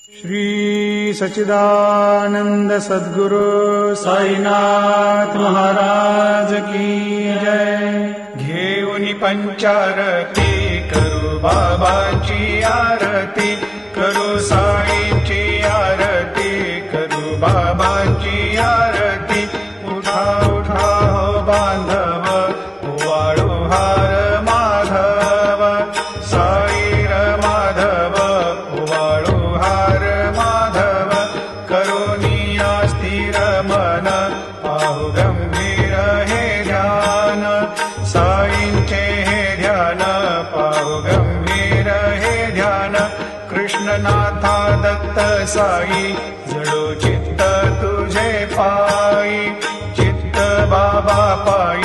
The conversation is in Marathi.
श्री सच्चिदानंद सद्गुरु साईनाथ महाराज की जय। घेऊन पंचारती करू बाबांची आरती, करू साईंची आरती, करू बाबांची आरती। उठा उठा हो बांधव, ओवाळू हार माधव, साई र माधव, ओवाळू हार माधव। करुणिया स्थिर मन, पाहू गंभीर हे ध्यान, साईंचे हे ध्यान, पाहू गंभीर हे ध्यान। कृष्णनाथा दत्त साई, जडो चित्त तुझे पायी, चित्त बाबा पायी।